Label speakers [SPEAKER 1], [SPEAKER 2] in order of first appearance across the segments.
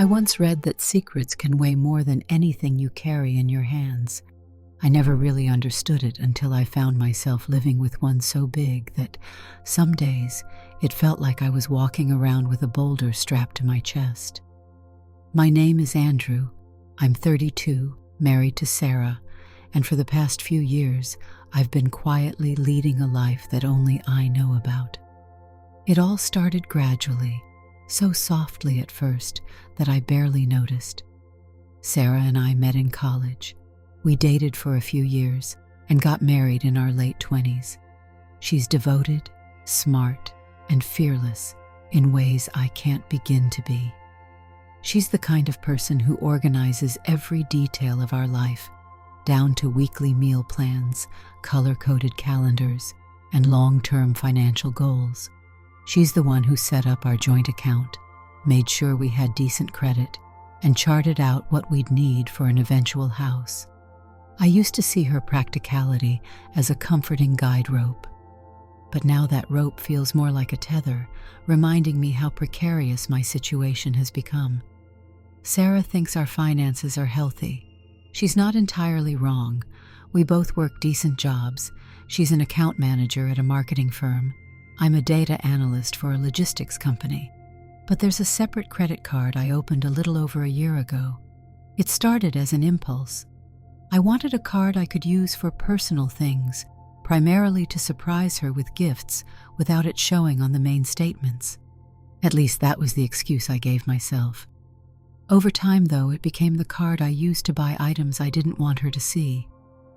[SPEAKER 1] I once read that secrets can weigh more than anything you carry in your hands. I never really understood it until I found myself living with one so big that some days it felt like I was walking around with a boulder strapped to my chest. My name is Andrew. I'm 32, married to Sarah, and for the past few years, I've been quietly leading a life that only I know about. It all started gradually, so softly at first that I barely noticed. Sarah and I met in college. We dated for a few years and got married in our late 20s. She's devoted, smart, and fearless in ways I can't begin to be. She's the kind of person who organizes every detail of our life, down to weekly meal plans, color-coded calendars, and long-term financial goals. She's the one who set up our joint account, made sure we had decent credit, and charted out what we'd need for an eventual house. I used to see her practicality as a comforting guide rope, but now that rope feels more like a tether, reminding me how precarious my situation has become. Sarah thinks our finances are healthy. She's not entirely wrong. We both work decent jobs. She's an account manager at a marketing firm. I'm a data analyst for a logistics company. But there's a separate credit card I opened a little over a year ago. It started as an impulse. I wanted a card I could use for personal things, primarily to surprise her with gifts without it showing on the main statements. At least that was the excuse I gave myself. Over time, though, it became the card I used to buy items I didn't want her to see.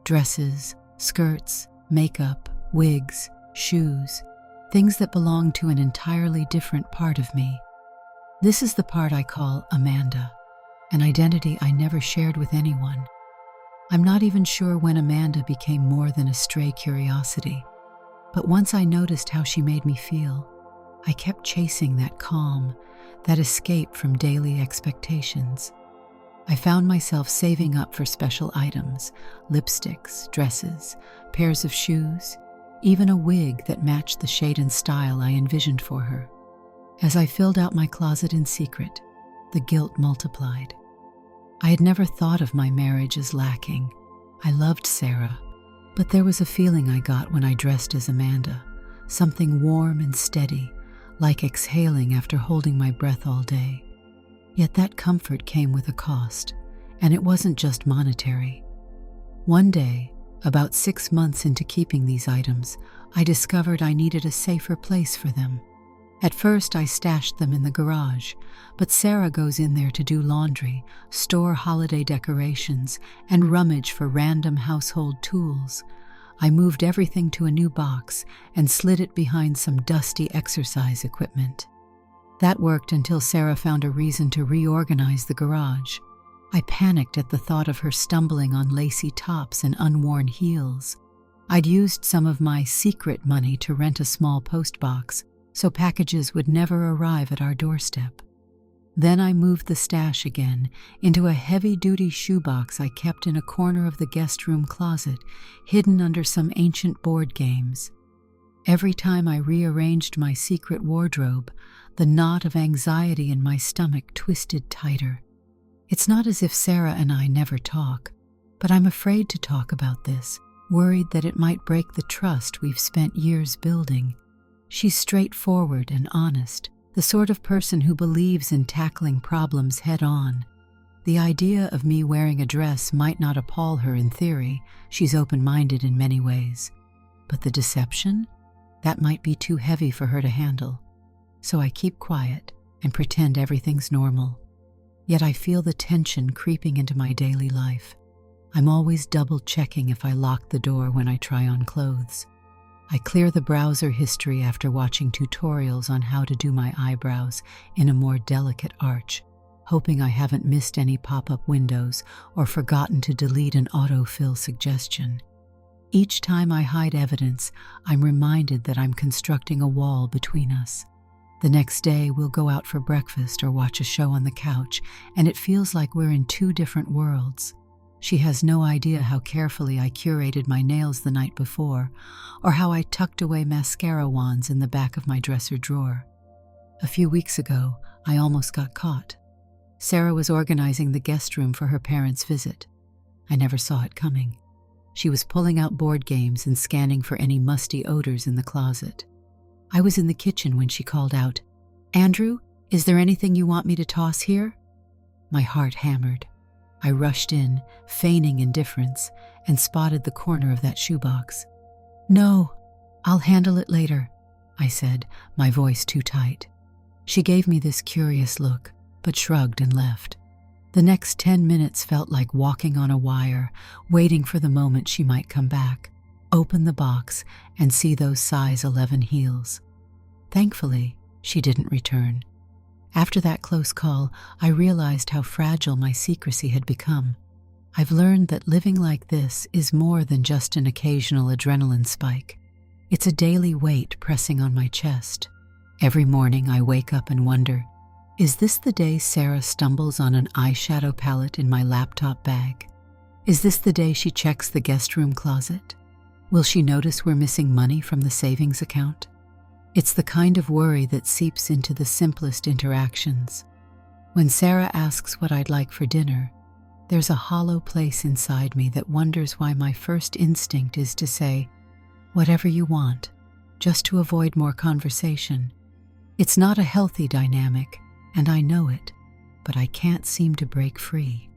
[SPEAKER 1] Dresses, skirts, makeup, wigs, shoes, things that belonged to an entirely different part of me. This is the part I call Amanda, an identity I never shared with anyone. I'm not even sure when Amanda became more than a stray curiosity, but once I noticed how she made me feel, I kept chasing that calm, that escape from daily expectations. I found myself saving up for special items, lipsticks, dresses, pairs of shoes, even a wig that matched the shade and style I envisioned for her. As I filled out my closet in secret, the guilt multiplied. I had never thought of my marriage as lacking. I loved Sarah, but there was a feeling I got when I dressed as Amanda, something warm and steady, like exhaling after holding my breath all day. Yet that comfort came with a cost, and it wasn't just monetary. One day, about 6 months into keeping these items, I discovered I needed a safer place for them. At first, I stashed them in the garage, but Sarah goes in there to do laundry, store holiday decorations, and rummage for random household tools. I moved everything to a new box and slid it behind some dusty exercise equipment. That worked until Sarah found a reason to reorganize the garage. I panicked at the thought of her stumbling on lacy tops and unworn heels. I'd used some of my secret money to rent a small postbox, so packages would never arrive at our doorstep. Then I moved the stash again into a heavy-duty shoebox I kept in a corner of the guest room closet, hidden under some ancient board games. Every time I rearranged my secret wardrobe, the knot of anxiety in my stomach twisted tighter. It's not as if Sarah and I never talk, but I'm afraid to talk about this, worried that it might break the trust we've spent years building. She's straightforward and honest, the sort of person who believes in tackling problems head-on. The idea of me wearing a dress might not appall her in theory. She's open-minded in many ways. But the deception? That might be too heavy for her to handle. So I keep quiet and pretend everything's normal. Yet I feel the tension creeping into my daily life. I'm always double-checking if I lock the door when I try on clothes. I clear the browser history after watching tutorials on how to do my eyebrows in a more delicate arch, hoping I haven't missed any pop-up windows or forgotten to delete an autofill suggestion. Each time I hide evidence, I'm reminded that I'm constructing a wall between us. The next day, we'll go out for breakfast or watch a show on the couch, and it feels like we're in two different worlds. She has no idea how carefully I curated my nails the night before, or how I tucked away mascara wands in the back of my dresser drawer. A few weeks ago, I almost got caught. Sarah was organizing the guest room for her parents' visit. I never saw it coming. She was pulling out board games and scanning for any musty odors in the closet. I was in the kitchen when she called out, "Andrew, is there anything you want me to toss here?" My heart hammered. I rushed in, feigning indifference, and spotted the corner of that shoebox. "No, I'll handle it later," I said, my voice too tight. She gave me this curious look, but shrugged and left. The next 10 minutes felt like walking on a wire, waiting for the moment she might come back, open the box, and see those size 11 heels. Thankfully, she didn't return. After that close call, I realized how fragile my secrecy had become. I've learned that living like this is more than just an occasional adrenaline spike. It's a daily weight pressing on my chest. Every morning I wake up and wonder, is this the day Sarah stumbles on an eyeshadow palette in my laptop bag? Is this the day she checks the guest room closet? Will she notice we're missing money from the savings account? It's the kind of worry that seeps into the simplest interactions. When Sarah asks what I'd like for dinner, there's a hollow place inside me that wonders why my first instinct is to say, "Whatever you want," just to avoid more conversation. It's not a healthy dynamic, and I know it, but I can't seem to break free.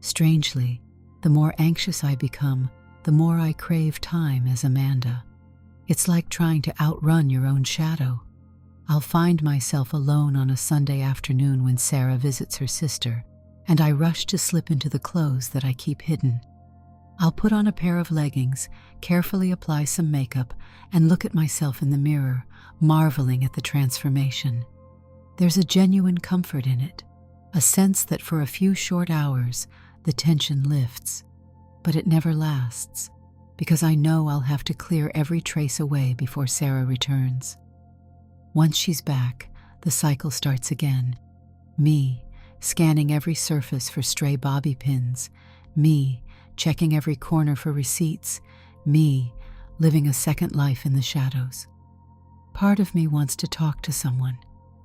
[SPEAKER 1] Strangely, the more anxious I become, the more I crave time as Amanda. It's like trying to outrun your own shadow. I'll find myself alone on a Sunday afternoon when Sarah visits her sister, and I rush to slip into the clothes that I keep hidden. I'll put on a pair of leggings, carefully apply some makeup, and look at myself in the mirror, marveling at the transformation. There's a genuine comfort in it, a sense that for a few short hours, the tension lifts. But it never lasts, because I know I'll have to clear every trace away before Sarah returns. Once she's back, the cycle starts again. Me, scanning every surface for stray bobby pins. Me, checking every corner for receipts. Me, living a second life in the shadows. Part of me wants to talk to someone,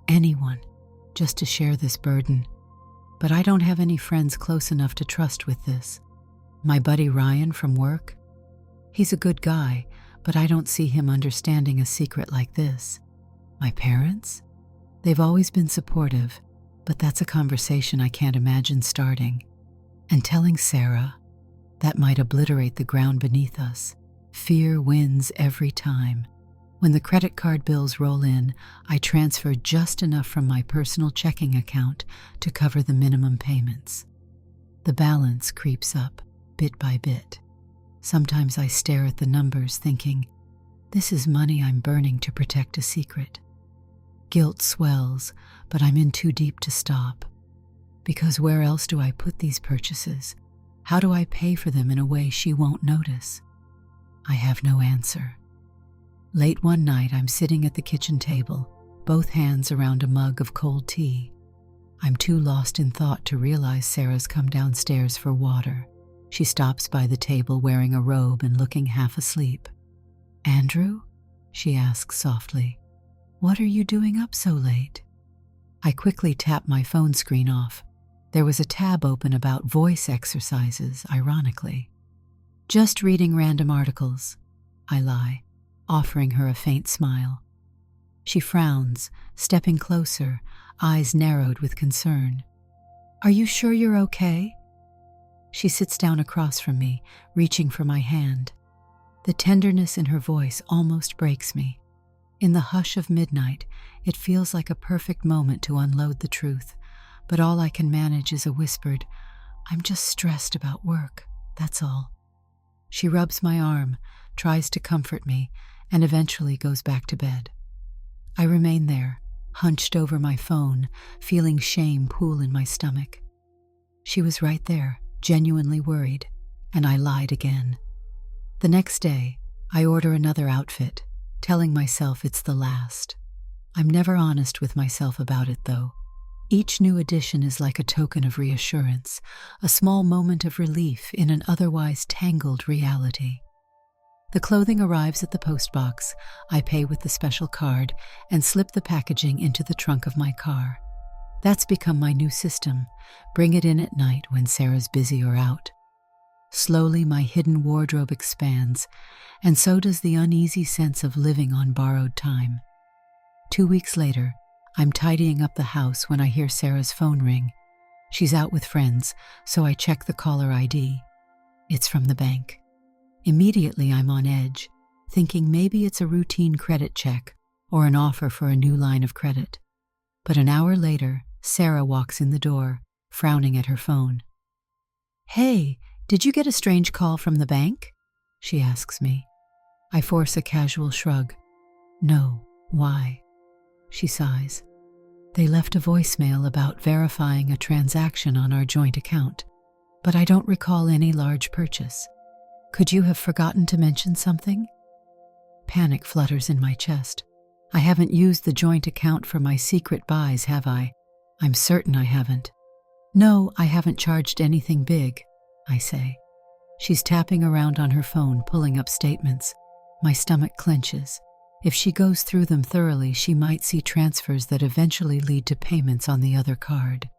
[SPEAKER 1] anyone, just to share this burden. But I don't have any friends close enough to trust with this. My buddy Ryan from work? He's a good guy, but I don't see him understanding a secret like this. My parents? They've always been supportive, but that's a conversation I can't imagine starting. And telling Sarah, that might obliterate the ground beneath us. Fear wins every time. When the credit card bills roll in, I transfer just enough from my personal checking account to cover the minimum payments. The balance creeps up, bit by bit. Sometimes I stare at the numbers thinking, this is money I'm burning to protect a secret. Guilt swells, but I'm in too deep to stop. Because where else do I put these purchases? How do I pay for them in a way she won't notice? I have no answer. Late one night, I'm sitting at the kitchen table, both hands around a mug of cold tea. I'm too lost in thought to realize Sarah's come downstairs for water. She stops by the table wearing a robe and looking half asleep. "Andrew?" she asks softly. "What are you doing up so late?" I quickly tap my phone screen off. There was a tab open about voice exercises, ironically. "Just reading random articles," I lie, offering her a faint smile. She frowns, stepping closer, eyes narrowed with concern. "Are you sure you're okay?" She sits down across from me, reaching for my hand. The tenderness in her voice almost breaks me. In the hush of midnight, it feels like a perfect moment to unload the truth, but all I can manage is a whispered, "I'm just stressed about work, that's all." She rubs my arm, tries to comfort me, and eventually goes back to bed. I remain there, hunched over my phone, feeling shame pool in my stomach. She was right there, genuinely worried, and I lied again. The next day, I order another outfit, telling myself it's the last. I'm never honest with myself about it, though. Each new addition is like a token of reassurance, a small moment of relief in an otherwise tangled reality. The clothing arrives at the postbox. I pay with the special card and slip the packaging into the trunk of my car. That's become my new system. Bring it in at night when Sarah's busy or out. Slowly, my hidden wardrobe expands, and so does the uneasy sense of living on borrowed time. 2 weeks later, I'm tidying up the house when I hear Sarah's phone ring. She's out with friends, so I check the caller ID. It's from the bank. Immediately, I'm on edge, thinking maybe it's a routine credit check or an offer for a new line of credit. But an hour later, Sarah walks in the door, frowning at her phone. "Hey, did you get a strange call from the bank?" she asks me. I force a casual shrug. "No, why?" She sighs. "They left a voicemail about verifying a transaction on our joint account, but I don't recall any large purchase. Could you have forgotten to mention something?" Panic flutters in my chest. I haven't used the joint account for my secret buys, have I? I'm certain I haven't. "No, I haven't charged anything big," I say. She's tapping around on her phone, pulling up statements. My stomach clenches. If she goes through them thoroughly, she might see transfers that eventually lead to payments on the other card.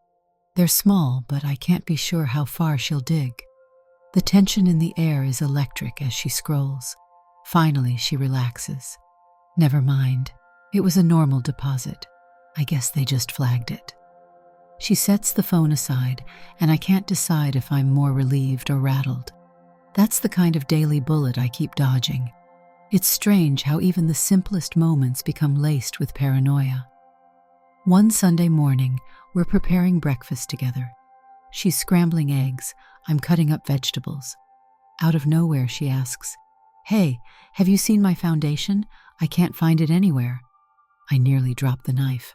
[SPEAKER 1] They're small, but I can't be sure how far she'll dig. The tension in the air is electric as she scrolls. Finally, she relaxes. Never mind. It was a normal deposit. I guess they just flagged it. She sets the phone aside, and I can't decide if I'm more relieved or rattled. That's the kind of daily bullet I keep dodging. It's strange how even the simplest moments become laced with paranoia. One Sunday morning, we're preparing breakfast together. She's scrambling eggs, I'm cutting up vegetables. Out of nowhere, she asks, "Hey, have you seen my foundation? I can't find it anywhere." I nearly drop the knife.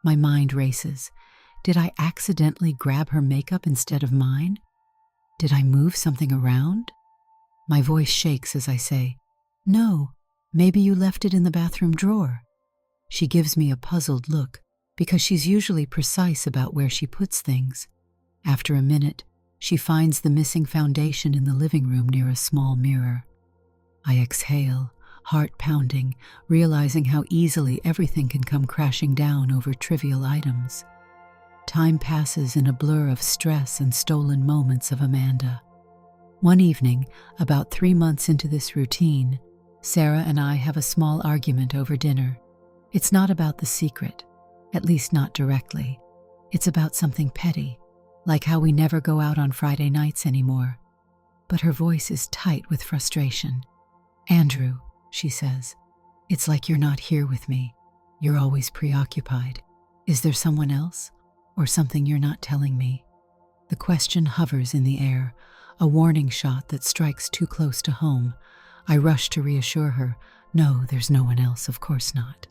[SPEAKER 1] My mind races. Did I accidentally grab her makeup instead of mine? Did I move something around? My voice shakes as I say, "No, maybe you left it in the bathroom drawer." She gives me a puzzled look, because she's usually precise about where she puts things. After a minute, she finds the missing foundation in the living room near a small mirror. I exhale, heart pounding, realizing how easily everything can come crashing down over trivial items. Time passes in a blur of stress and stolen moments of Amanda. One evening, about 3 months into this routine, Sarah and I have a small argument over dinner. It's not about the secret, at least not directly. It's about something petty, like how we never go out on Friday nights anymore. But her voice is tight with frustration. "Andrew," she says, "it's like you're not here with me. You're always preoccupied. Is there someone else? Or something you're not telling me?" The question hovers in the air, a warning shot that strikes too close to home. I rush to reassure her. "No, there's no one else, of course not."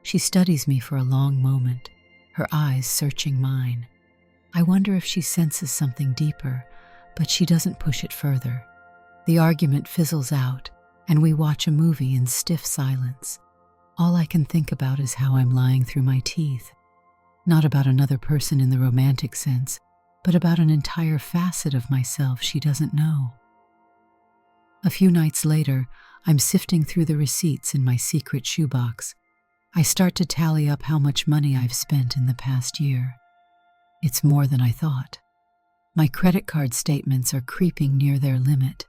[SPEAKER 1] She studies me for a long moment, her eyes searching mine. I wonder if she senses something deeper, but she doesn't push it further. The argument fizzles out, and we watch a movie in stiff silence. All I can think about is how I'm lying through my teeth. Not about another person in the romantic sense, but about an entire facet of myself she doesn't know. A few nights later, I'm sifting through the receipts in my secret shoebox. I start to tally up how much money I've spent in the past year. It's more than I thought. My credit card statements are creeping near their limit.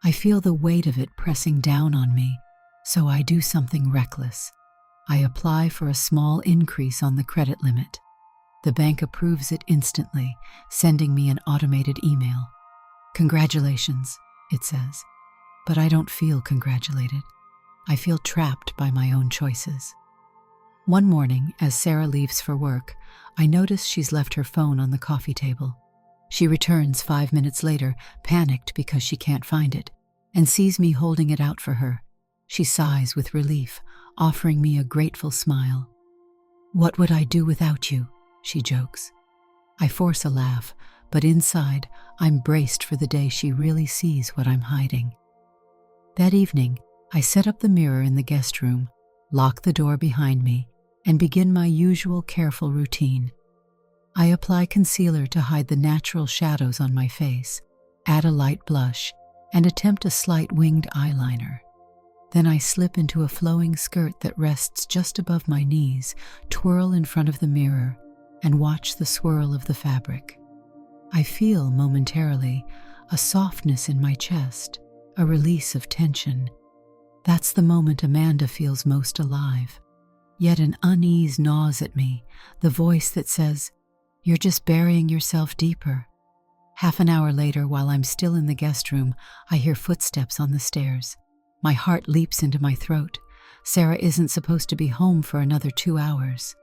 [SPEAKER 1] I feel the weight of it pressing down on me, so I do something reckless. I apply for a small increase on the credit limit. The bank approves it instantly, sending me an automated email. "Congratulations," it says. But I don't feel congratulated. I feel trapped by my own choices. One morning, as Sarah leaves for work, I notice she's left her phone on the coffee table. She returns 5 minutes later, panicked because she can't find it, and sees me holding it out for her. She sighs with relief, offering me a grateful smile. "What would I do without you?" she jokes. I force a laugh, but inside, I'm braced for the day she really sees what I'm hiding. That evening, I set up the mirror in the guest room, lock the door behind me, and begin my usual careful routine. I apply concealer to hide the natural shadows on my face, add a light blush, and attempt a slight winged eyeliner. Then I slip into a flowing skirt that rests just above my knees, twirl in front of the mirror, and watch the swirl of the fabric. I feel momentarily a softness in my chest, a release of tension. That's the moment Amanda feels most alive. Yet an unease gnaws at me, the voice that says, "You're just burying yourself deeper." Half an hour later, while I'm still in the guest room, I hear footsteps on the stairs. My heart leaps into my throat. Sarah isn't supposed to be home for another 2 hours.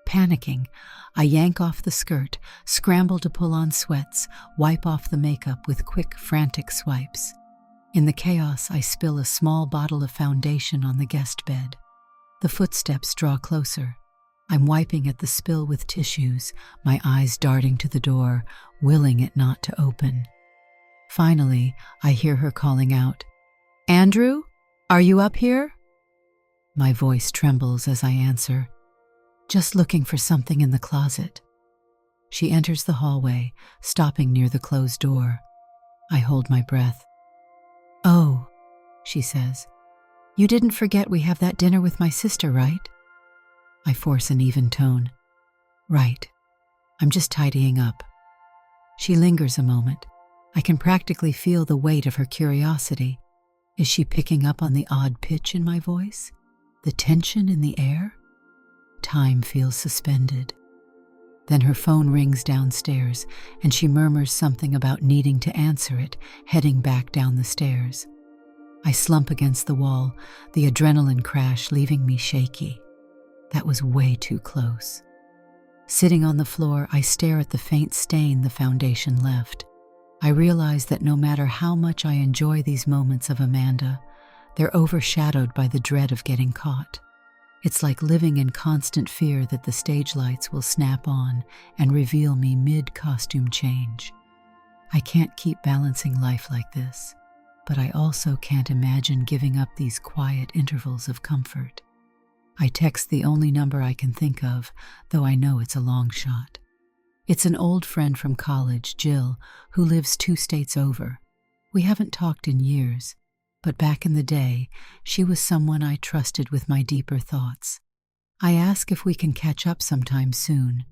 [SPEAKER 1] Panicking, I yank off the skirt, scramble to pull on sweats, wipe off the makeup with quick, frantic swipes. In the chaos, I spill a small bottle of foundation on the guest bed. The footsteps draw closer. I'm wiping at the spill with tissues, my eyes darting to the door, willing it not to open. Finally, I hear her calling out, "Andrew, are you up here?" My voice trembles as I answer, "Just looking for something in the closet." She enters the hallway, stopping near the closed door. I hold my breath. "Oh," she says, "you didn't forget we have that dinner with my sister, right?" I force an even tone. "Right. I'm just tidying up." She lingers a moment. I can practically feel the weight of her curiosity. Is she picking up on the odd pitch in my voice? The tension in the air? Time feels suspended. Then her phone rings downstairs, and she murmurs something about needing to answer it, heading back down the stairs. I slump against the wall, the adrenaline crash leaving me shaky. That was way too close. Sitting on the floor, I stare at the faint stain the foundation left. I realize that no matter how much I enjoy these moments of Amanda, they're overshadowed by the dread of getting caught. It's like living in constant fear that the stage lights will snap on and reveal me mid-costume change. I can't keep balancing life like this, but I also can't imagine giving up these quiet intervals of comfort. I text the only number I can think of, though I know it's a long shot. It's an old friend from college, Jill, who lives 2 states over. We haven't talked in years, but back in the day, she was someone I trusted with my deeper thoughts. I ask if we can catch up sometime soon.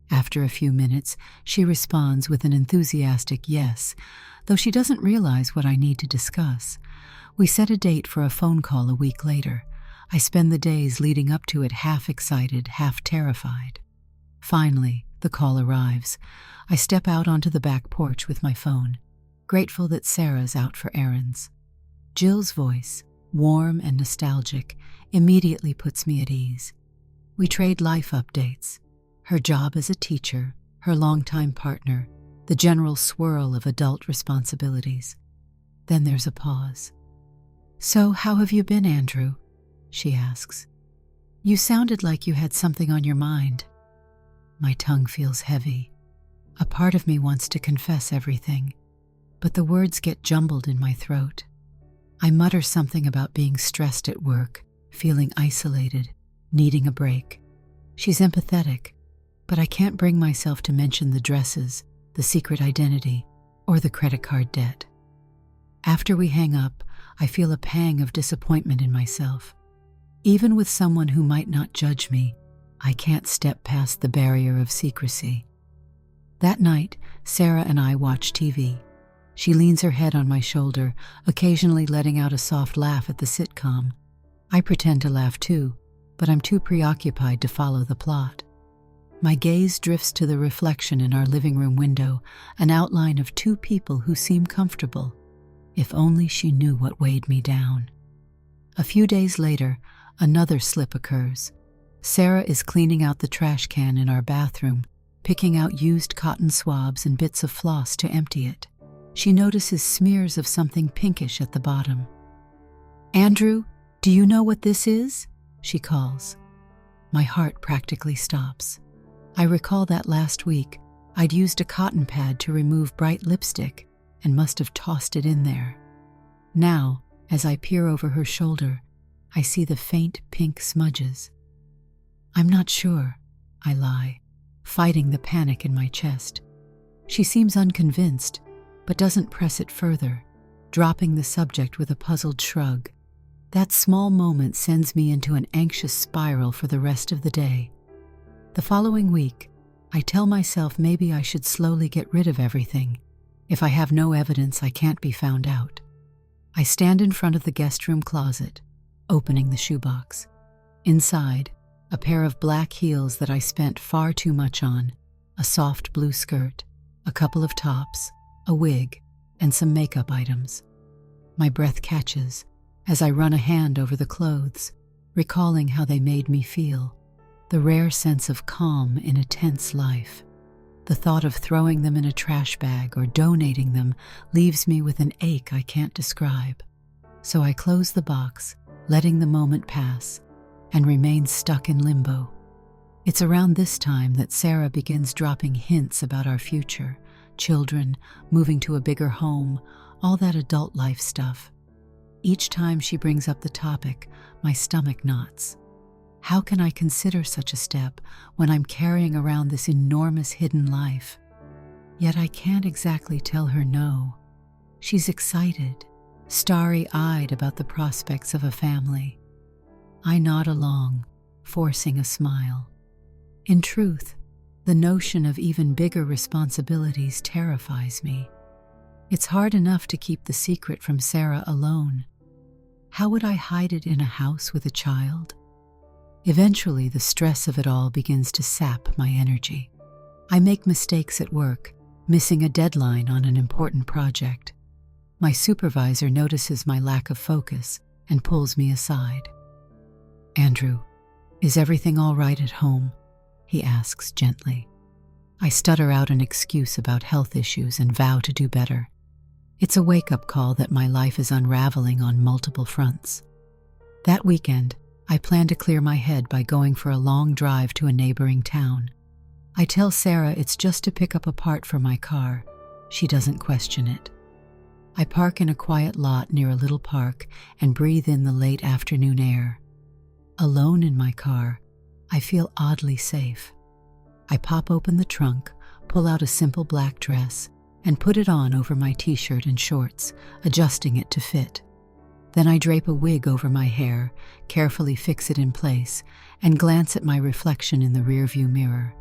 [SPEAKER 1] After a few minutes, she responds with an enthusiastic yes, though she doesn't realize what I need to discuss. We set a date for a phone call a week later. I spend the days leading up to it half excited, half terrified. Finally, the call arrives. I step out onto the back porch with my phone, grateful that Sarah's out for errands. Jill's voice, warm and nostalgic, immediately puts me at ease. We trade life updates, her job as a teacher, her longtime partner, the general swirl of adult responsibilities. Then there's a pause. "So, how have you been, Andrew?" she asks. "You sounded like you had something on your mind." My tongue feels heavy. A part of me wants to confess everything, but the words get jumbled in my throat. I mutter something about being stressed at work, feeling isolated, needing a break. She's empathetic, but I can't bring myself to mention the dresses, the secret identity, or the credit card debt. After we hang up, I feel a pang of disappointment in myself. Even with someone who might not judge me, I can't step past the barrier of secrecy. That night, Sarah and I watch TV. She leans her head on my shoulder, occasionally letting out a soft laugh at the sitcom. I pretend to laugh too, but I'm too preoccupied to follow the plot. My gaze drifts to the reflection in our living room window, an outline of 2 people who seem comfortable. If only she knew what weighed me down. A few days later, another slip occurs. Sarah is cleaning out the trash can in our bathroom, picking out used cotton swabs and bits of floss to empty it. She notices smears of something pinkish at the bottom. "Andrew, do you know what this is?" she calls. My heart practically stops. I recall that last week, I'd used a cotton pad to remove bright lipstick and must have tossed it in there. Now, as I peer over her shoulder, I see the faint pink smudges. "I'm not sure," I lie, fighting the panic in my chest. She seems unconvinced, but doesn't press it further, dropping the subject with a puzzled shrug. That small moment sends me into an anxious spiral for the rest of the day. The following week, I tell myself maybe I should slowly get rid of everything. If I have no evidence, I can't be found out. I stand in front of the guest room closet, opening the shoebox. Inside, a pair of black heels that I spent far too much on, a soft blue skirt, a couple of tops, a wig, and some makeup items. My breath catches as I run a hand over the clothes, recalling how they made me feel, the rare sense of calm in a tense life. The thought of throwing them in a trash bag or donating them leaves me with an ache I can't describe. So I close the box, letting the moment pass, and remain stuck in limbo. It's around this time that Sarah begins dropping hints about our future, children, moving to a bigger home, all that adult life stuff. Each time she brings up the topic, my stomach knots. How can I consider such a step when I'm carrying around this enormous hidden life? Yet I can't exactly tell her no. She's excited, starry-eyed about the prospects of a family. I nod along, forcing a smile. In truth, the notion of even bigger responsibilities terrifies me. It's hard enough to keep the secret from Sarah alone. How would I hide it in a house with a child? Eventually, the stress of it all begins to sap my energy. I make mistakes at work, missing a deadline on an important project. My supervisor notices my lack of focus and pulls me aside. "Andrew, is everything all right at home?" he asks gently. I stutter out an excuse about health issues and vow to do better. It's a wake-up call that my life is unraveling on multiple fronts. That weekend, I plan to clear my head by going for a long drive to a neighboring town. I tell Sarah it's just to pick up a part for my car. She doesn't question it. I park in a quiet lot near a little park and breathe in the late afternoon air. Alone in my car, I feel oddly safe. I pop open the trunk, pull out a simple black dress, and put it on over my t-shirt and shorts, adjusting it to fit. Then I drape a wig over my hair, carefully fix it in place, and glance at my reflection in the rearview mirror.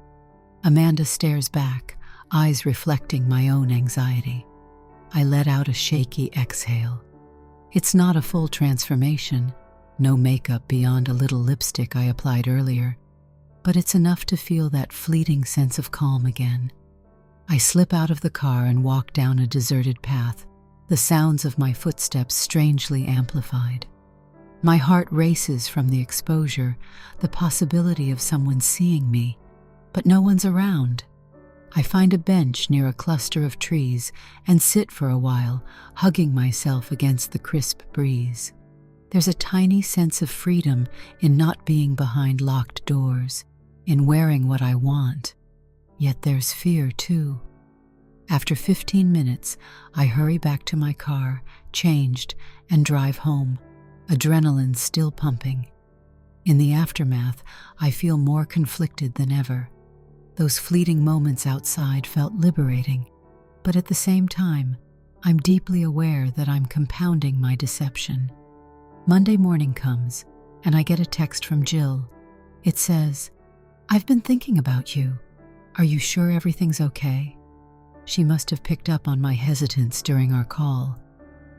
[SPEAKER 1] Amanda stares back, eyes reflecting my own anxiety. I let out a shaky exhale. It's not a full transformation, no makeup beyond a little lipstick I applied earlier, but it's enough to feel that fleeting sense of calm again. I slip out of the car and walk down a deserted path, the sounds of my footsteps strangely amplified. My heart races from the exposure, the possibility of someone seeing me, but no one's around. I find a bench near a cluster of trees and sit for a while, hugging myself against the crisp breeze. There's a tiny sense of freedom in not being behind locked doors, in wearing what I want. Yet there's fear, too. After 15 minutes, I hurry back to my car, changed, and drive home, adrenaline still pumping. In the aftermath, I feel more conflicted than ever. Those fleeting moments outside felt liberating, but at the same time, I'm deeply aware that I'm compounding my deception. Monday morning comes, and I get a text from Jill. It says, "I've been thinking about you. Are you sure everything's okay?" She must have picked up on my hesitance during our call.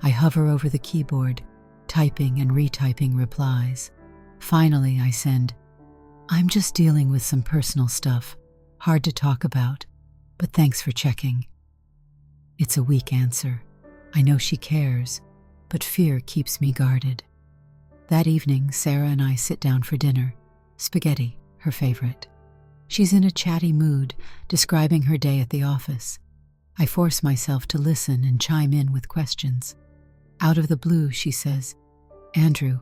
[SPEAKER 1] I hover over the keyboard, typing and retyping replies. Finally, I send, "I'm just dealing with some personal stuff. Hard to talk about, but thanks for checking." It's a weak answer. I know she cares, but fear keeps me guarded. That evening, Sarah and I sit down for dinner. Spaghetti, her favorite. She's in a chatty mood, describing her day at the office. I force myself to listen and chime in with questions. Out of the blue, she says, "Andrew,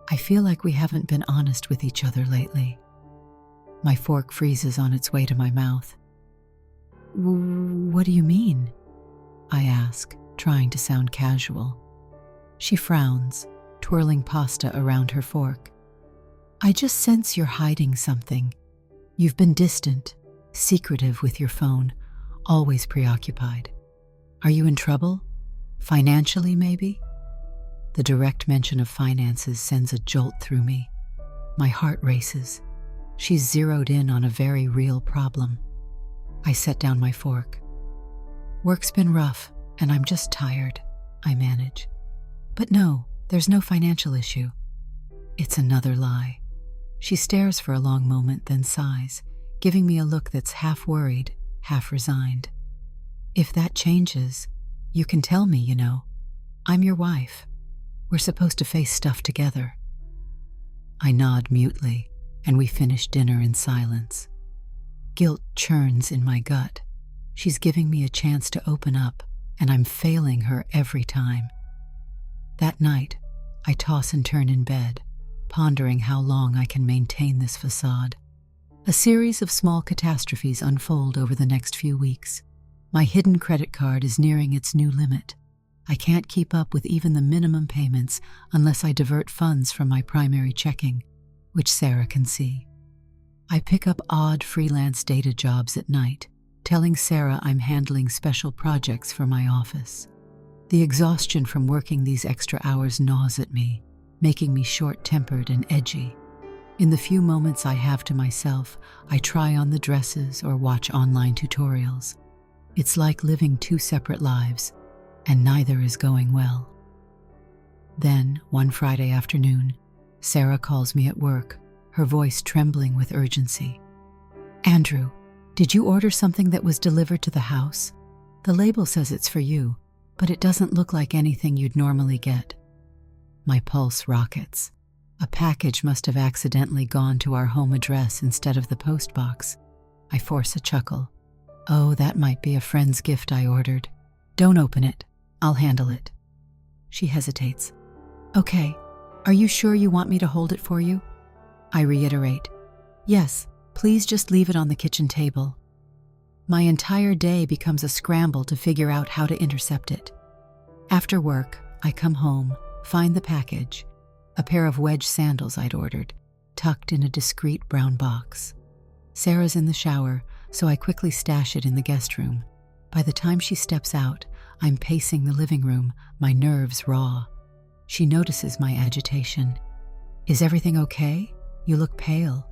[SPEAKER 1] I feel like we haven't been honest with each other lately." My fork freezes on its way to my mouth. "What do you mean?" I ask, trying to sound casual. She frowns, twirling pasta around her fork. "I just sense you're hiding something. You've been distant, secretive with your phone, always preoccupied. Are you in trouble? Financially, maybe?" The direct mention of finances sends a jolt through me. My heart races. She's zeroed in on a very real problem. I set down my fork. Work's been rough, and I'm just tired, I manage. But no, there's no financial issue. It's another lie. She stares for a long moment, then sighs, giving me a look that's half worried, half resigned. If that changes, you can tell me, you know. I'm your wife. We're supposed to face stuff together. I nod mutely, and we finish dinner in silence. Guilt churns in my gut. She's giving me a chance to open up, and I'm failing her every time. That night, I toss and turn in bed, pondering how long I can maintain this facade. A series of small catastrophes unfold over the next few weeks. My hidden credit card is nearing its new limit. I can't keep up with even the minimum payments unless I divert funds from my primary checking, which Sarah can see. I pick up odd freelance data jobs at night, telling Sarah I'm handling special projects for my office. The exhaustion from working these extra hours gnaws at me, making me short-tempered and edgy. In the few moments I have to myself, I try on the dresses or watch online tutorials. It's like living two separate lives, and neither is going well. Then, one Friday afternoon, Sarah calls me at work, her voice trembling with urgency. "Andrew, did you order something that was delivered to the house? The label says it's for you, but it doesn't look like anything you'd normally get." My pulse rockets. A package must have accidentally gone to our home address instead of the post box. I force a chuckle. "Oh, that might be a friend's gift I ordered. Don't open it. I'll handle it." She hesitates. "Okay, are you sure you want me to hold it for you?" I reiterate. "Yes, please just leave it on the kitchen table." My entire day becomes a scramble to figure out how to intercept it. After work, I come home, find the package, a pair of wedge sandals I'd ordered, tucked in a discreet brown box. Sarah's in the shower, so I quickly stash it in the guest room. By the time she steps out, I'm pacing the living room, my nerves raw. She notices my agitation. "Is everything okay? You look pale."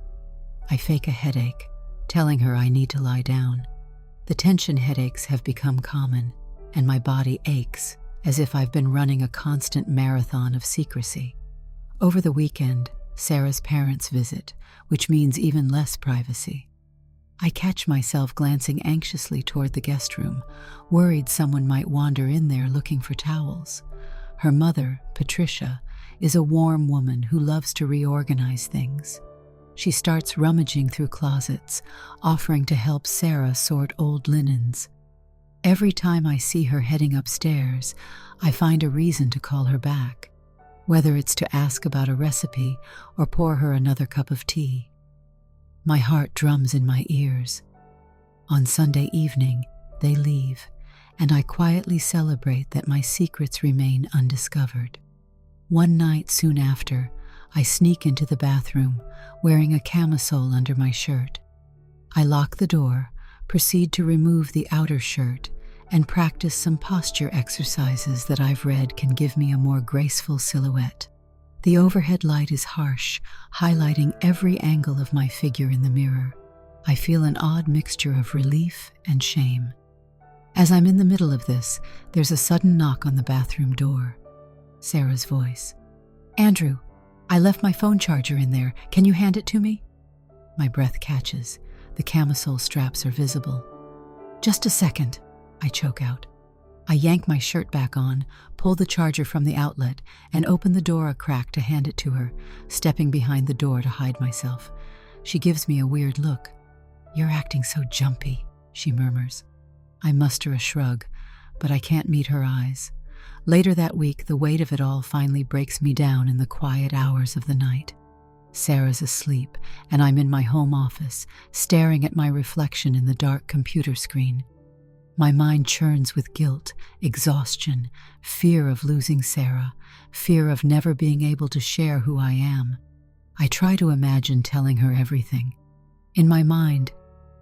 [SPEAKER 1] I fake a headache, telling her I need to lie down. The tension headaches have become common, and my body aches as if I've been running a constant marathon of secrecy. Over the weekend, Sarah's parents visit, which means even less privacy. I catch myself glancing anxiously toward the guest room, worried someone might wander in there looking for towels. Her mother, Patricia, is a warm woman who loves to reorganize things. She starts rummaging through closets, offering to help Sarah sort old linens. Every time I see her heading upstairs, I find a reason to call her back, whether it's to ask about a recipe or pour her another cup of tea. My heart drums in my ears. On Sunday evening, they leave, and I quietly celebrate that my secrets remain undiscovered. One night soon after, I sneak into the bathroom, wearing a camisole under my shirt. I lock the door, proceed to remove the outer shirt, and practice some posture exercises that I've read can give me a more graceful silhouette. The overhead light is harsh, highlighting every angle of my figure in the mirror. I feel an odd mixture of relief and shame. As I'm in the middle of this, there's a sudden knock on the bathroom door. Sarah's voice. "Andrew, I left my phone charger in there. Can you hand it to me?" My breath catches. The camisole straps are visible. "Just a second," I choke out. I yank my shirt back on, pull the charger from the outlet, and open the door a crack to hand it to her, stepping behind the door to hide myself. She gives me a weird look. "You're acting so jumpy," she murmurs. I muster a shrug, but I can't meet her eyes. Later that week, the weight of it all finally breaks me down in the quiet hours of the night. Sarah's asleep, and I'm in my home office, staring at my reflection in the dark computer screen. My mind churns with guilt, exhaustion, fear of losing Sarah, fear of never being able to share who I am. I try to imagine telling her everything. In my mind,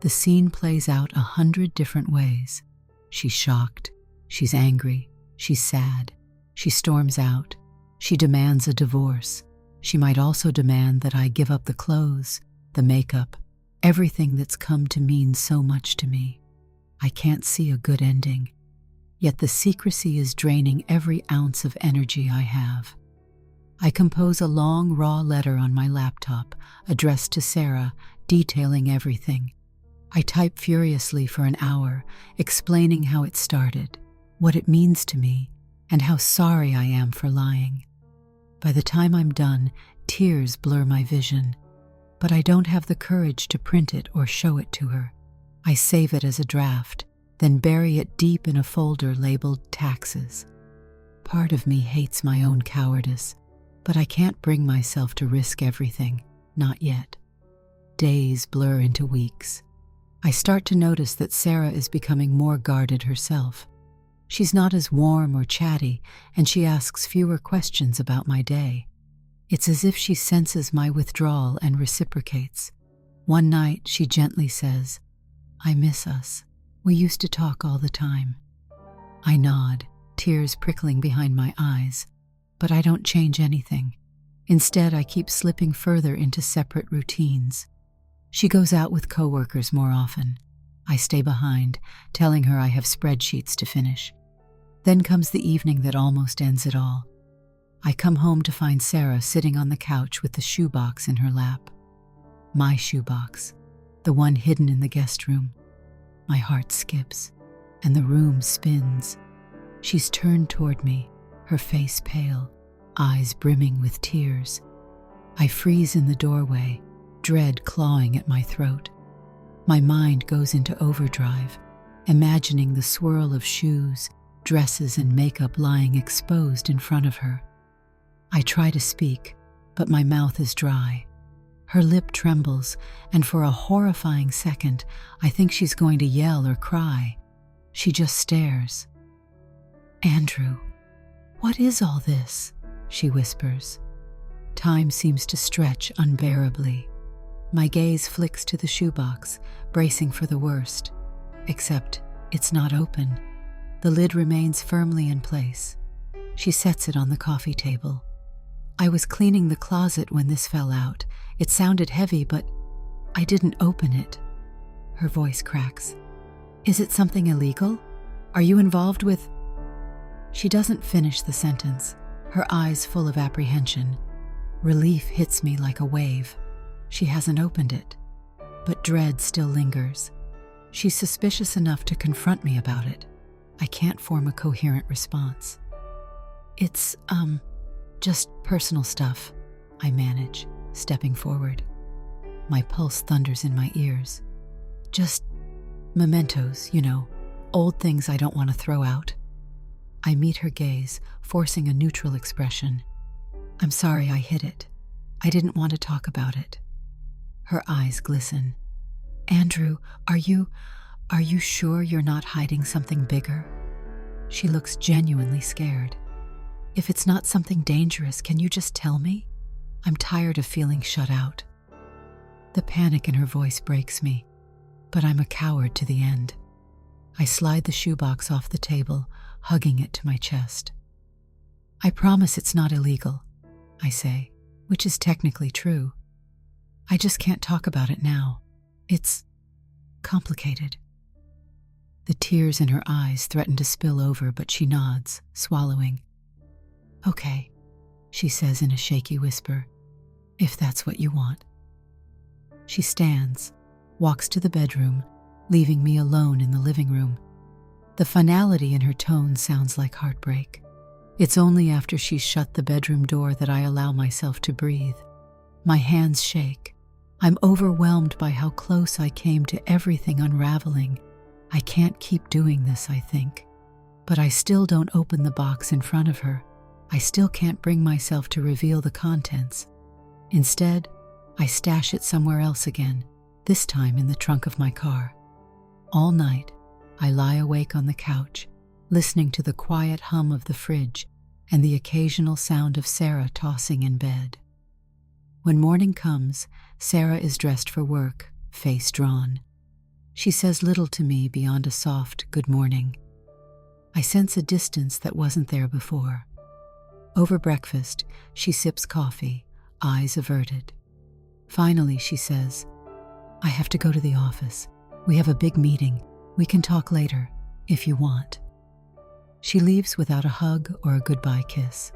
[SPEAKER 1] the scene plays out 100 different ways. She's shocked, she's angry, she's sad, she storms out, she demands a divorce. She might also demand that I give up the clothes, the makeup, everything that's come to mean so much to me. I can't see a good ending. Yet the secrecy is draining every ounce of energy I have. I compose a long, raw letter on my laptop, addressed to Sarah, detailing everything. I type furiously for an hour, explaining how it started, what it means to me, and how sorry I am for lying. By the time I'm done, tears blur my vision, but I don't have the courage to print it or show it to her. I save it as a draft, then bury it deep in a folder labeled taxes. Part of me hates my own cowardice, but I can't bring myself to risk everything, not yet. Days blur into weeks. I start to notice that Sarah is becoming more guarded herself. She's not as warm or chatty, and she asks fewer questions about my day. It's as if she senses my withdrawal and reciprocates. One night, she gently says, "I miss us. We used to talk all the time." I nod, tears prickling behind my eyes, but I don't change anything. Instead, I keep slipping further into separate routines. She goes out with coworkers more often. I stay behind, telling her I have spreadsheets to finish. Then comes the evening that almost ends it all. I come home to find Sarah sitting on the couch with the shoebox in her lap. My shoebox, the one hidden in the guest room. My heart skips, and the room spins. She's turned toward me, her face pale, eyes brimming with tears. I freeze in the doorway, dread clawing at my throat. My mind goes into overdrive, imagining the swirl of shoes, dresses, and makeup lying exposed in front of her. I try to speak, but my mouth is dry. Her lip trembles, and for a horrifying second, I think she's going to yell or cry. She just stares. "Andrew, what is all this?" she whispers. Time seems to stretch unbearably. My gaze flicks to the shoebox, bracing for the worst. Except it's not open. The lid remains firmly in place. She sets it on the coffee table. I was cleaning the closet when this fell out. It sounded heavy, but I didn't open it. Her voice cracks. "Is it something illegal? Are you involved with—" She doesn't finish the sentence, her eyes full of apprehension. Relief hits me like a wave. She hasn't opened it, but dread still lingers. She's suspicious enough to confront me about it. I can't form a coherent response. "It's, just personal stuff," I manage, stepping forward. My pulse thunders in my ears. "Just mementos, old things I don't want to throw out." I meet her gaze, forcing a neutral expression. "I'm sorry I hid it. I didn't want to talk about it." Her eyes glisten. "Andrew, are you sure you're not hiding something bigger?" She looks genuinely scared. "If it's not something dangerous, can you just tell me? I'm tired of feeling shut out." The panic in her voice breaks me, but I'm a coward to the end. I slide the shoebox off the table, hugging it to my chest. "I promise it's not illegal," I say, which is technically true. "I just can't talk about it now. It's complicated." The tears in her eyes threaten to spill over, but she nods, swallowing. "Okay," she says in a shaky whisper, "if that's what you want." She stands, walks to the bedroom, leaving me alone in the living room. The finality in her tone sounds like heartbreak. It's only after she's shut the bedroom door that I allow myself to breathe. My hands shake. I'm overwhelmed by how close I came to everything unraveling. I can't keep doing this, I think. But I still don't open the box in front of her. I still can't bring myself to reveal the contents. Instead, I stash it somewhere else again, this time in the trunk of my car. All night, I lie awake on the couch, listening to the quiet hum of the fridge and the occasional sound of Sarah tossing in bed. When morning comes, Sarah is dressed for work, face drawn. She says little to me beyond a soft good morning. I sense a distance that wasn't there before. Over breakfast, she sips coffee, eyes averted. Finally, she says, "I have to go to the office. We have a big meeting. We can talk later, if you want. She leaves without a hug or a goodbye kiss.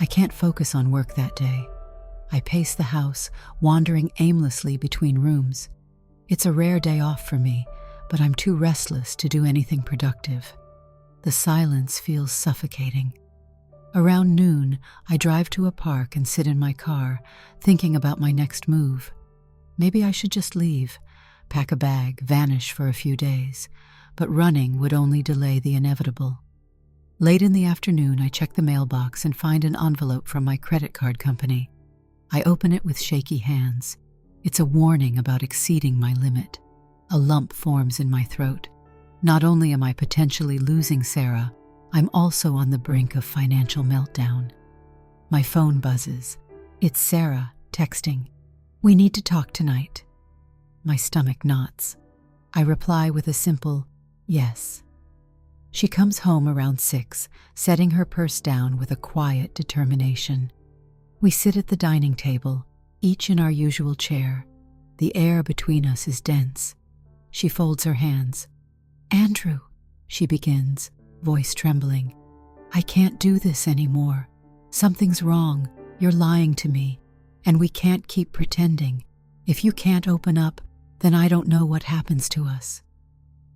[SPEAKER 1] I can't focus on work that day. I pace the house, wandering aimlessly between rooms. It's a rare day off for me, but I'm too restless to do anything productive. The silence feels suffocating. Around noon, I drive to a park and sit in my car, thinking about my next move. Maybe I should just leave, pack a bag, vanish for a few days, but running would only delay the inevitable. Late in the afternoon, I check the mailbox and find an envelope from my credit card company. I open it with shaky hands. It's a warning about exceeding my limit. A lump forms in my throat. Not only am I potentially losing Sarah, I'm also on the brink of financial meltdown. My phone buzzes. It's Sarah, texting. "We need to talk tonight." My stomach knots. I reply with a simple, "Yes." She comes home around 6, setting her purse down with a quiet determination. We sit at the dining table, each in our usual chair. The air between us is dense. She folds her hands. "Andrew," she begins, voice trembling. "I can't do this anymore. Something's wrong. You're lying to me. And we can't keep pretending. If you can't open up, then I don't know what happens to us."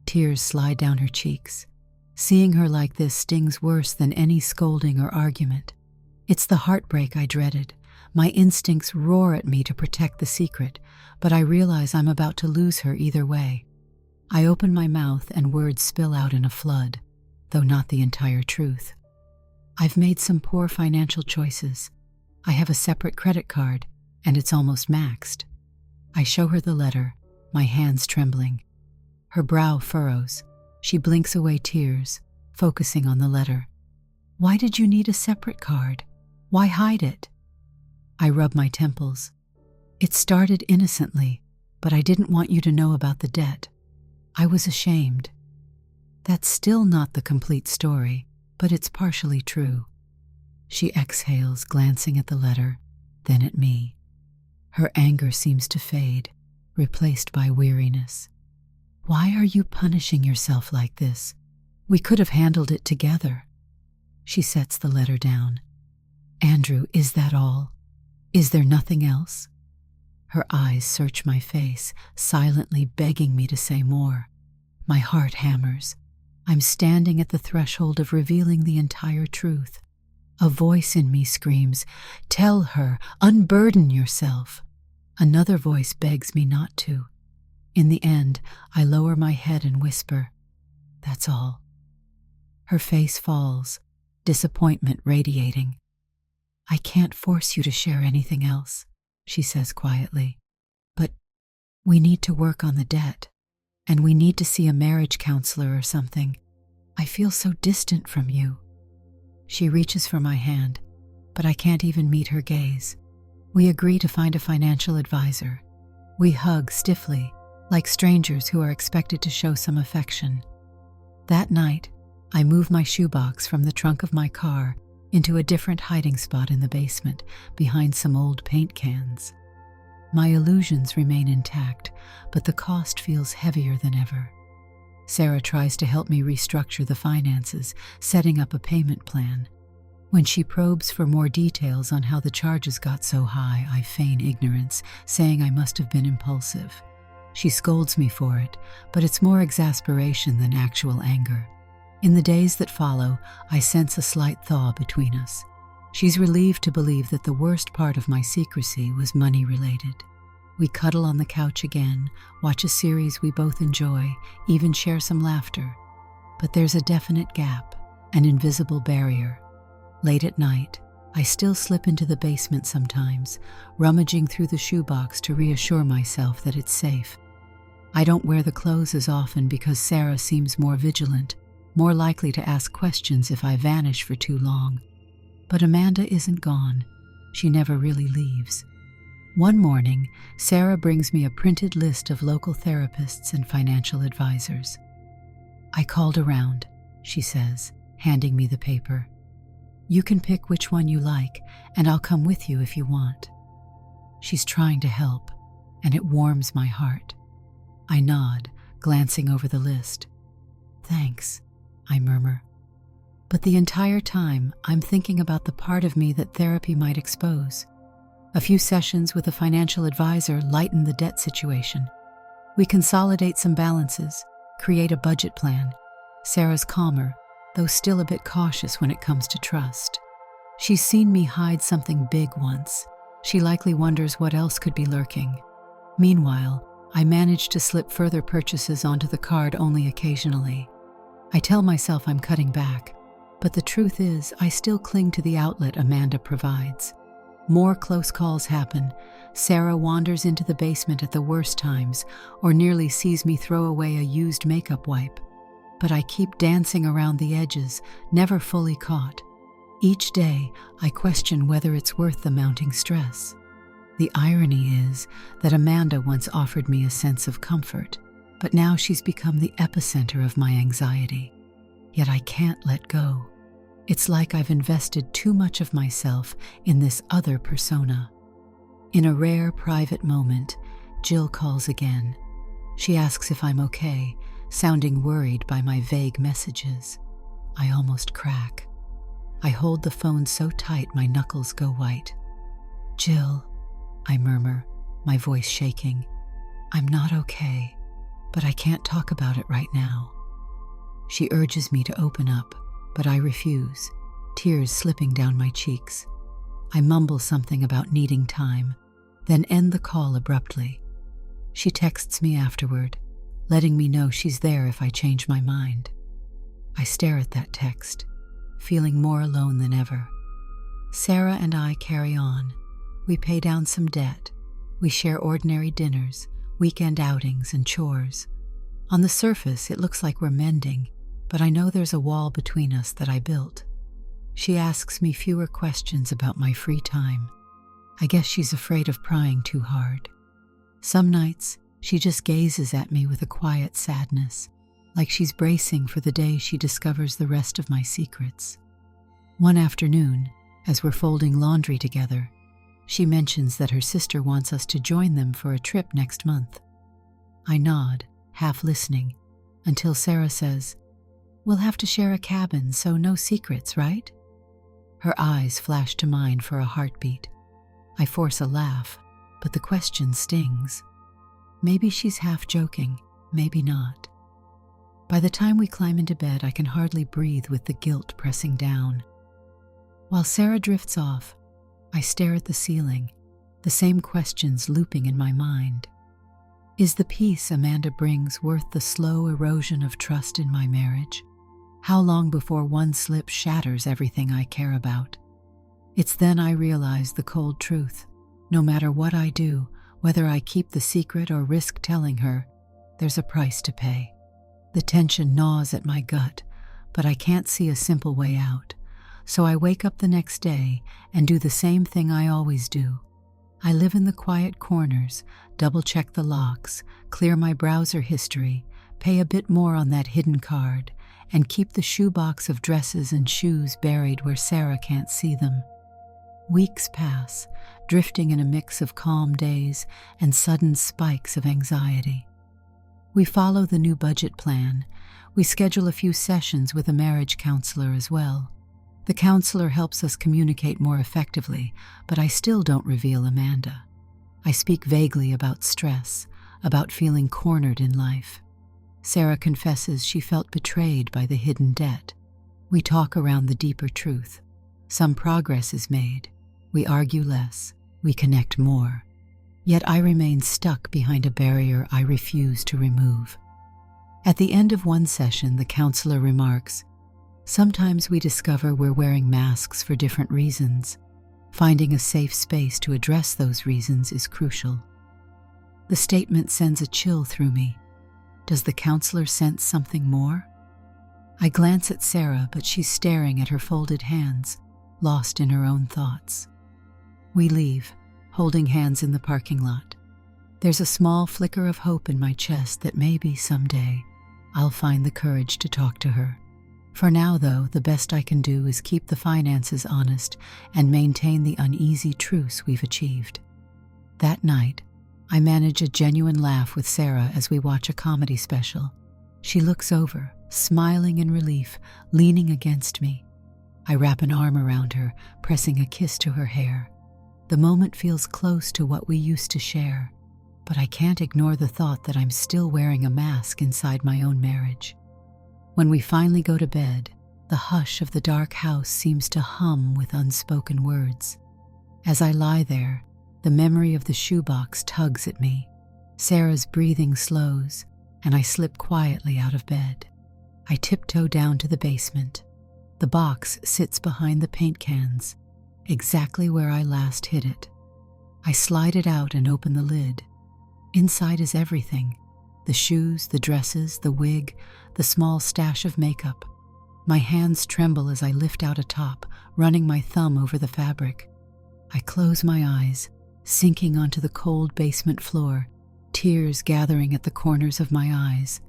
[SPEAKER 1] Tears slide down her cheeks. Seeing her like this stings worse than any scolding or argument. It's the heartbreak I dreaded. My instincts roar at me to protect the secret, but I realize I'm about to lose her either way. I open my mouth and words spill out in a flood, though not the entire truth. I've made some poor financial choices. I have a separate credit card, and it's almost maxed. I show her the letter, my hands trembling. Her brow furrows. She blinks away tears, focusing on the letter. "Why did you need a separate card? Why hide it?" I rub my temples. "It started innocently, but I didn't want you to know about the debt. I was ashamed." That's still not the complete story, but it's partially true. She exhales, glancing at the letter, then at me. Her anger seems to fade, replaced by weariness. "Why are you punishing yourself like this? We could have handled it together." She sets the letter down. "Andrew, is that all? Is there nothing else?" Her eyes search my face, silently begging me to say more. My heart hammers. I'm standing at the threshold of revealing the entire truth. A voice in me screams, "Tell her, unburden yourself." Another voice begs me not to. In the end, I lower my head and whisper, "That's all." Her face falls, disappointment radiating. "I can't force you to share anything else," she says quietly. "But we need to work on the debt, and we need to see a marriage counselor or something. I feel so distant from you." She reaches for my hand, but I can't even meet her gaze. We agree to find a financial advisor. We hug stiffly, like strangers who are expected to show some affection. That night, I move my shoebox from the trunk of my car into a different hiding spot in the basement, behind some old paint cans. My illusions remain intact, but the cost feels heavier than ever. Sarah tries to help me restructure the finances, setting up a payment plan. When she probes for more details on how the charges got so high, I feign ignorance, saying I must have been impulsive. She scolds me for it, but it's more exasperation than actual anger. In the days that follow, I sense a slight thaw between us. She's relieved to believe that the worst part of my secrecy was money-related. We cuddle on the couch again, watch a series we both enjoy, even share some laughter. But there's a definite gap, an invisible barrier. Late at night, I still slip into the basement sometimes, rummaging through the shoebox to reassure myself that it's safe. I don't wear the clothes as often because Sarah seems more vigilant, more likely to ask questions if I vanish for too long. But Amanda isn't gone. She never really leaves. One morning, Sarah brings me a printed list of local therapists and financial advisors. "I called around," she says, handing me the paper. "You can pick which one you like, and I'll come with you if you want." She's trying to help, and it warms my heart. I nod, glancing over the list. "Thanks," I murmur. But the entire time, I'm thinking about the part of me that therapy might expose. A few sessions with a financial advisor lighten the debt situation. We consolidate some balances, create a budget plan. Sarah's calmer, though still a bit cautious when it comes to trust. She's seen me hide something big once. She likely wonders what else could be lurking. Meanwhile, I manage to slip further purchases onto the card only occasionally. I tell myself I'm cutting back, but the truth is I still cling to the outlet Amanda provides. More close calls happen. Sarah wanders into the basement at the worst times, or nearly sees me throw away a used makeup wipe. But I keep dancing around the edges, never fully caught. Each day, I question whether it's worth the mounting stress. The irony is that Amanda once offered me a sense of comfort, but now she's become the epicenter of my anxiety. Yet I can't let go. It's like I've invested too much of myself in this other persona. In a rare private moment, Jill calls again. She asks if I'm okay, sounding worried by my vague messages. I almost crack. I hold the phone so tight my knuckles go white. "Jill," I murmur, my voice shaking. "I'm not okay, but I can't talk about it right now." She urges me to open up, but I refuse, tears slipping down my cheeks. I mumble something about needing time, then end the call abruptly. She texts me afterward, letting me know she's there if I change my mind. I stare at that text, feeling more alone than ever. Sarah and I carry on. We pay down some debt. We share ordinary dinners, weekend outings, and chores. On the surface, it looks like we're mending, but I know there's a wall between us that I built. She asks me fewer questions about my free time. I guess she's afraid of prying too hard. Some nights, she just gazes at me with a quiet sadness, like she's bracing for the day she discovers the rest of my secrets. One afternoon, as we're folding laundry together, she mentions that her sister wants us to join them for a trip next month. I nod, half listening, until Sarah says, "We'll have to share a cabin, so no secrets, right?" Her eyes flash to mine for a heartbeat. I force a laugh, but the question stings. Maybe she's half joking, maybe not. By the time we climb into bed, I can hardly breathe with the guilt pressing down. While Sarah drifts off, I stare at the ceiling, the same questions looping in my mind. Is the peace Amanda brings worth the slow erosion of trust in my marriage? How long before one slip shatters everything I care about? It's then I realize the cold truth. No matter what I do, whether I keep the secret or risk telling her, there's a price to pay. The tension gnaws at my gut, but I can't see a simple way out. So I wake up the next day and do the same thing I always do. I live in the quiet corners, double-check the locks, clear my browser history, pay a bit more on that hidden card, and keep the shoebox of dresses and shoes buried where Sarah can't see them. Weeks pass, drifting in a mix of calm days and sudden spikes of anxiety. We follow the new budget plan. We schedule a few sessions with a marriage counselor as well. The counselor helps us communicate more effectively, but I still don't reveal Amanda. I speak vaguely about stress, about feeling cornered in life. Sarah confesses she felt betrayed by the hidden debt. We talk around the deeper truth. Some progress is made. We argue less. We connect more. Yet I remain stuck behind a barrier I refuse to remove. At the end of one session, the counselor remarks, "Sometimes we discover we're wearing masks for different reasons. Finding a safe space to address those reasons is crucial." The statement sends a chill through me. Does the counselor sense something more? I glance at Sarah, but she's staring at her folded hands, lost in her own thoughts. We leave, holding hands in the parking lot. There's a small flicker of hope in my chest that maybe someday I'll find the courage to talk to her. For now, though, the best I can do is keep the finances honest and maintain the uneasy truce we've achieved. That night, I manage a genuine laugh with Sarah as we watch a comedy special. She looks over, smiling in relief, leaning against me. I wrap an arm around her, pressing a kiss to her hair. The moment feels close to what we used to share, but I can't ignore the thought that I'm still wearing a mask inside my own marriage. When we finally go to bed, the hush of the dark house seems to hum with unspoken words. As I lie there, the memory of the shoebox tugs at me. Sarah's breathing slows, and I slip quietly out of bed. I tiptoe down to the basement. The box sits behind the paint cans, exactly where I last hid it. I slide it out and open the lid. Inside is everything: the shoes, the dresses, the wig, the small stash of makeup. My hands tremble as I lift out a top, running my thumb over the fabric. I close my eyes, sinking onto the cold basement floor, tears gathering at the corners of my eyes.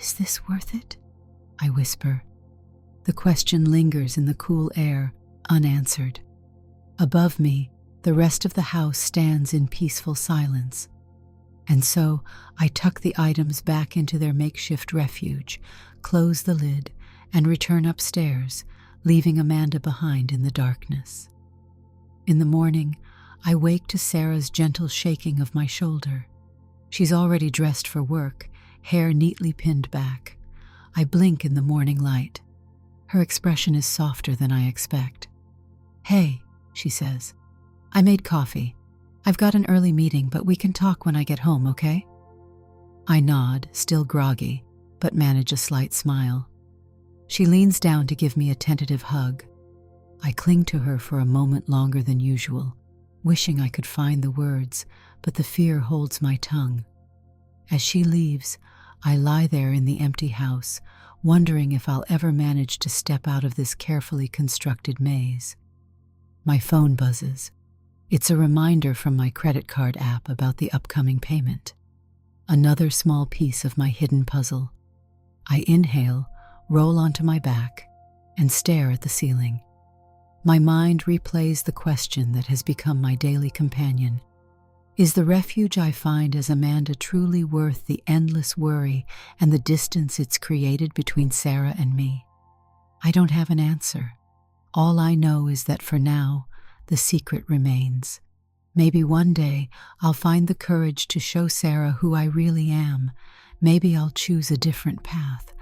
[SPEAKER 1] "Is this worth it?" I whisper. The question lingers in the cool air, unanswered. Above me, the rest of the house stands in peaceful silence. And so I tuck the items back into their makeshift refuge, close the lid, and return upstairs, leaving Amanda behind in the darkness. In the morning, I wake to Sarah's gentle shaking of my shoulder. She's already dressed for work, hair neatly pinned back. I blink in the morning light. Her expression is softer than I expect. "Hey," she says. "I made coffee. I've got an early meeting, but we can talk when I get home, okay?" I nod, still groggy, but manage a slight smile. She leans down to give me a tentative hug. I cling to her for a moment longer than usual, wishing I could find the words, but the fear holds my tongue. As she leaves, I lie there in the empty house, wondering if I'll ever manage to step out of this carefully constructed maze. My phone buzzes. It's a reminder from my credit card app about the upcoming payment. Another small piece of my hidden puzzle. I inhale, roll onto my back, and stare at the ceiling. My mind replays the question that has become my daily companion. Is the refuge I find as Amanda truly worth the endless worry and the distance it's created between Sarah and me? I don't have an answer. All I know is that for now, the secret remains. Maybe one day I'll find the courage to show Sarah who I really am. Maybe I'll choose a different path.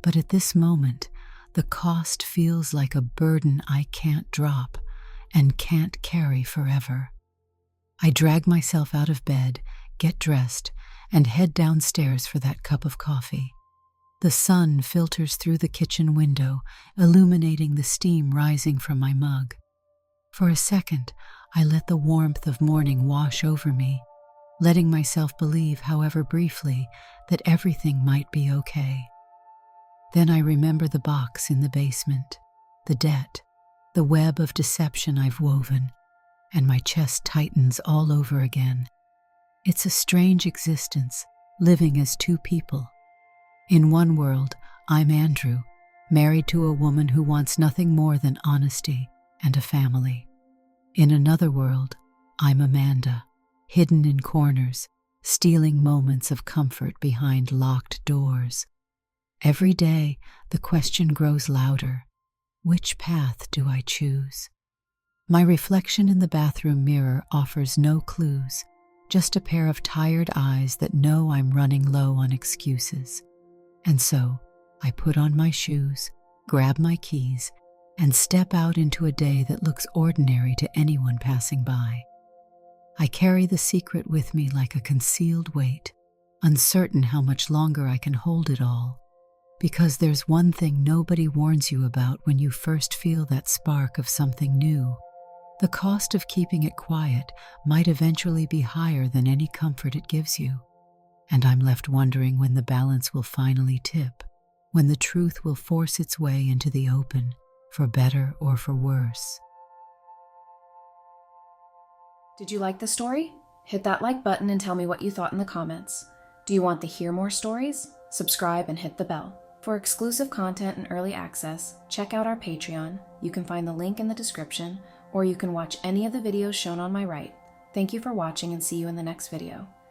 [SPEAKER 1] But at this moment, the cost feels like a burden I can't drop and can't carry forever. I drag myself out of bed, get dressed, and head downstairs for that cup of coffee. The sun filters through the kitchen window, illuminating the steam rising from my mug. For a second, I let the warmth of morning wash over me, letting myself believe, however briefly, that everything might be okay. Then I remember the box in the basement, the debt, the web of deception I've woven, and my chest tightens all over again. It's a strange existence, living as two people. In one world, I'm Andrew, married to a woman who wants nothing more than honesty and a family. In another world, I'm Amanda, hidden in corners, stealing moments of comfort behind locked doors. Every day, the question grows louder. Which path do I choose? My reflection in the bathroom mirror offers no clues, just a pair of tired eyes that know I'm running low on excuses. And so, I put on my shoes, grab my keys, and step out into a day that looks ordinary to anyone passing by. I carry the secret with me like a concealed weight, uncertain how much longer I can hold it all. Because there's one thing nobody warns you about when you first feel that spark of something new. The cost of keeping it quiet might eventually be higher than any comfort it gives you. And I'm left wondering when the balance will finally tip, when the truth will force its way into the open, for better or for worse.
[SPEAKER 2] Did you like the story? Hit that like button and tell me what you thought in the comments. Do you want to hear more stories? Subscribe and hit the bell. For exclusive content and early access, check out our Patreon. You can find the link in the description, or you can watch any of the videos shown on my right. Thank you for watching and see you in the next video.